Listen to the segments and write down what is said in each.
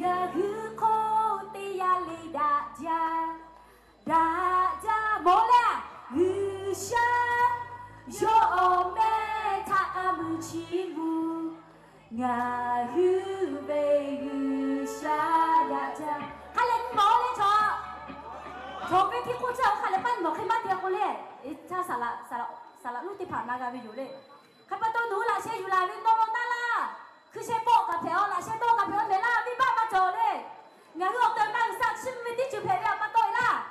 야흐코 띠야리다자 다자 몰라 으샤 요메 타무치무 야흐베 으샤다자 할래 몰래 저 왜 피코자 할래 빨리 뭐 해봐 돼야 볼래 자 살아 루티 파나가 왜 요래 가빠도 누라 셰유라 린노로나라 그셰뽀가 배어라 셰뽀가 배어내라 위바마 저래 ngài hương tới mang sang xin với tí chữ phê đẹp mà tôi là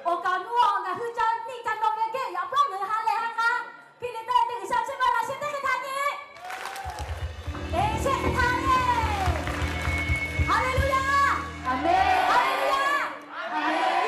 ô cả nuo ngài hương cho ni cả nông nghe kia yếu bớt người hà lệ hà ca khi đến đây thì sao xin vào là xin tới cái thang nhé để xin cái thang nhé Hallelujah Amen Hallelujah Amen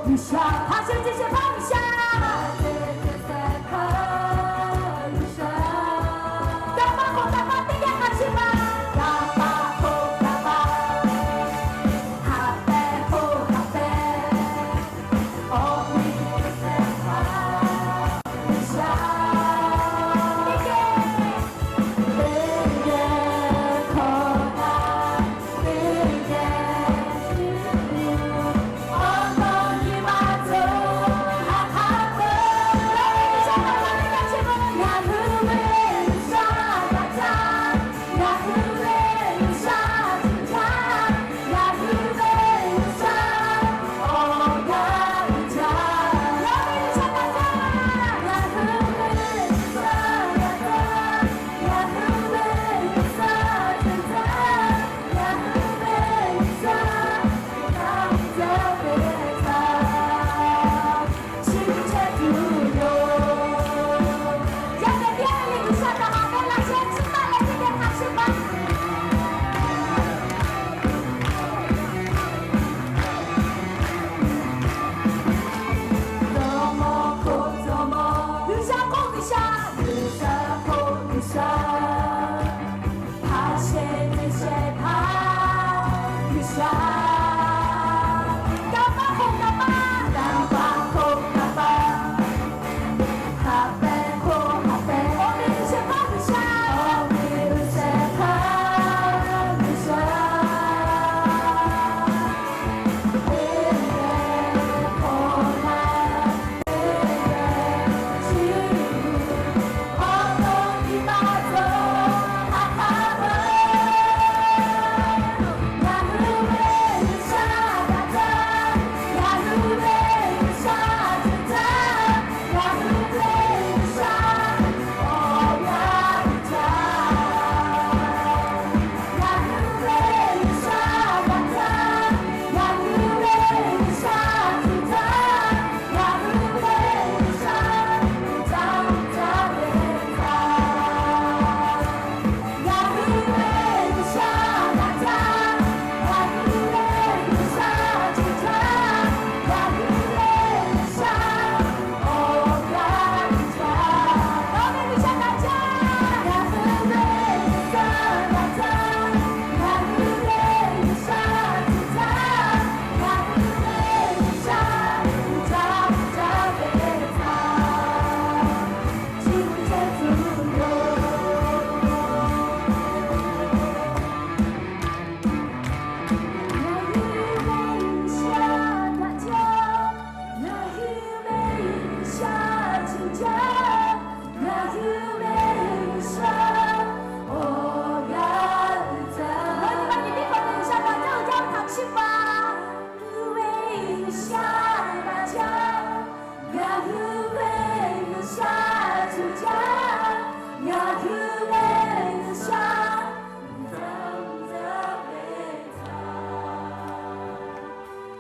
đi xem nào cha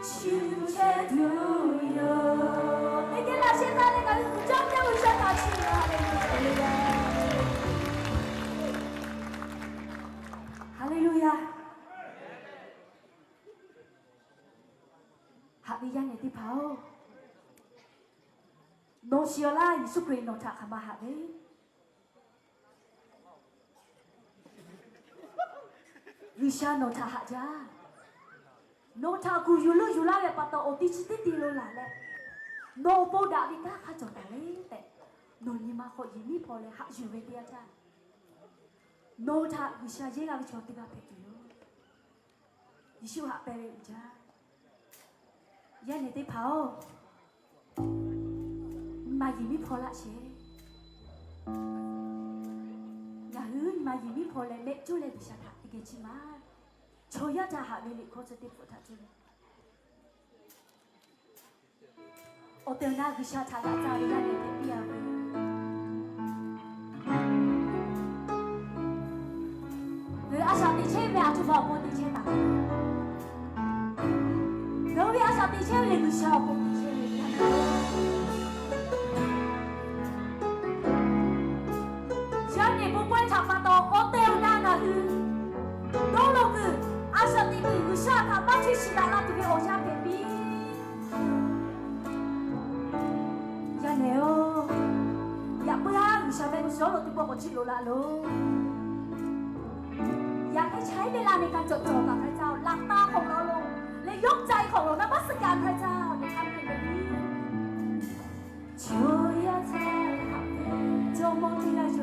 주제도요 내게 라신 나래가 우정자고 시작하시 할렐루야 하비야 내디 파오 노시올라 예수 그리스도 타카마 하베 위샤 노타 하자 노타 구율로 유라에 빠따 어디치티티로라래 노보다 비타 가져다래 노니마 거 이미 벌레 하주베디아자 노타 위샤 제가 저티가 베기요 이슈 하베레 우자 야네데 파오 마 이미 벌라시 야은 마 이미 벌레 맥주레 비샤다 이게지만 저야 자하밀리 코스티 포타줄 어때나 그샤 자자자리야 내비야고 그 아샤티 체메 아주바 보니 체다 너비 아샤티 체메 그샤 보니 체야 샤니 보고 잡아도 어때나 나그 너로그 아샤티 그 샤타 마치시다라 두게 오샤 베비 야네요 야부야 의샤베 솔로 두고 치로라로 야게 차이벨라네 간저저가 가자 락타 ของเราลงและยกใจของเรานมัสการพระเจ้าในค่ำคืนนี้주야 잘 저모티라죠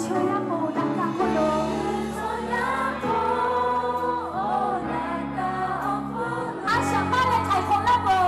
저야 뭐 낙가고요 아샤발레 잘 골라보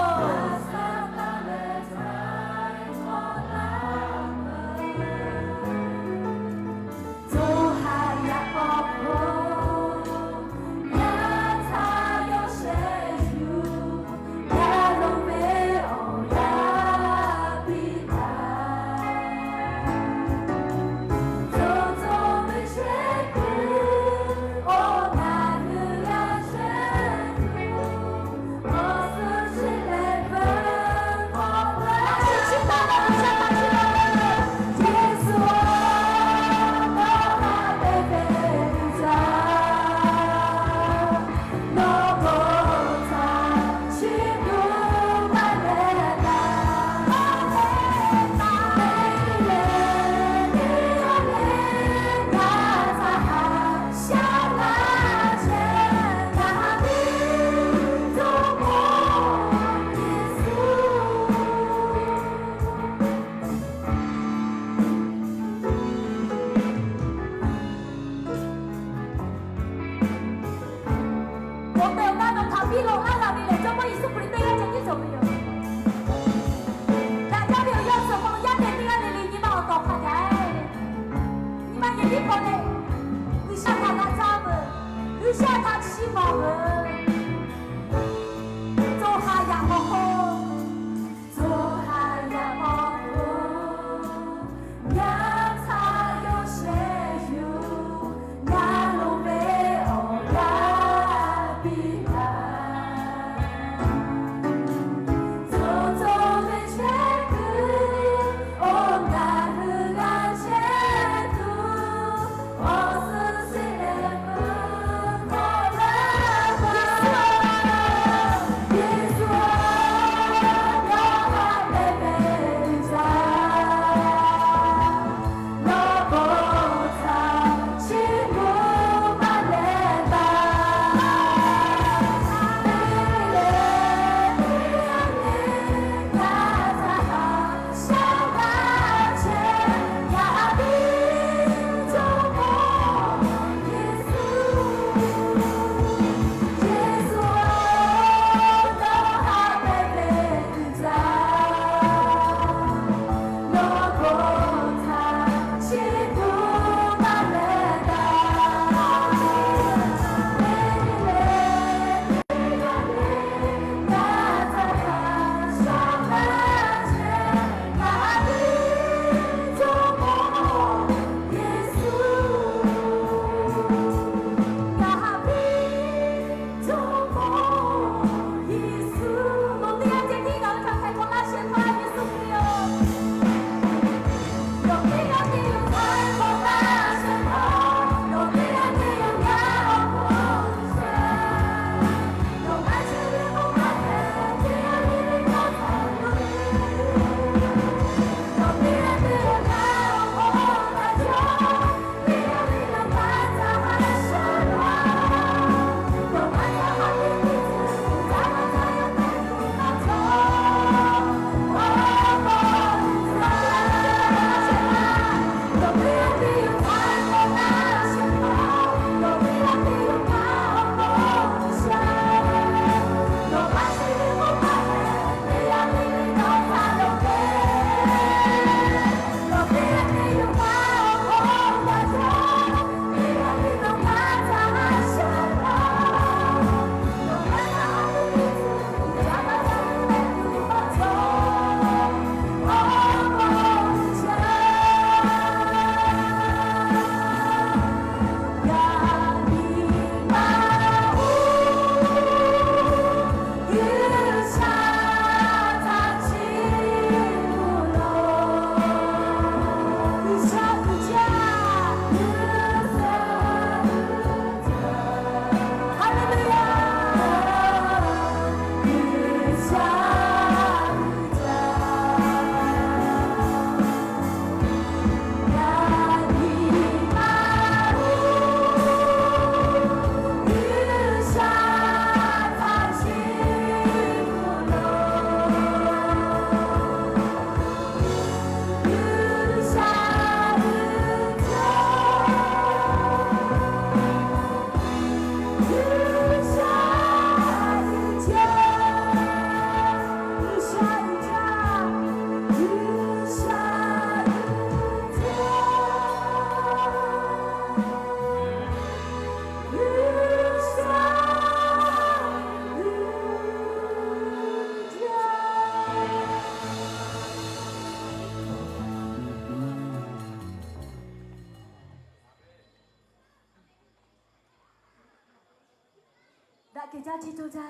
给家去做家，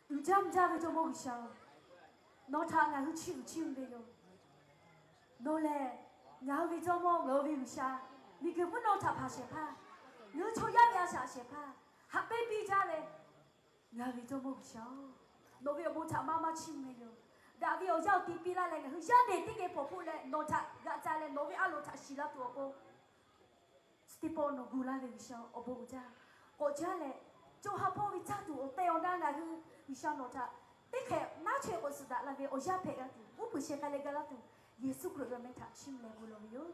唔家唔家去做冇想，我他俺去去唔得哟，我嘞，俺去做冇我去唔下，你根本我他怕些怕，我做呀呀啥些怕，还被逼家嘞，俺去做冇想，我去冇他妈妈去没哟。đã vì ở giàu tí là lại hướng dẫn để tích cái phổ lại nó thật gã cha lại nó với alo thật xí là tuổi cô stipo nó gula về sao ở bộ cha có cha lại cho họ po vì cha tuổi teo đang là hư vì sao nó thật tích hệ nát chuyện của sự đã là vì ở giàu phải cái tu bút bút xem lại cái là tu Giêsu Christ mình thật chim lại bù lồng yếu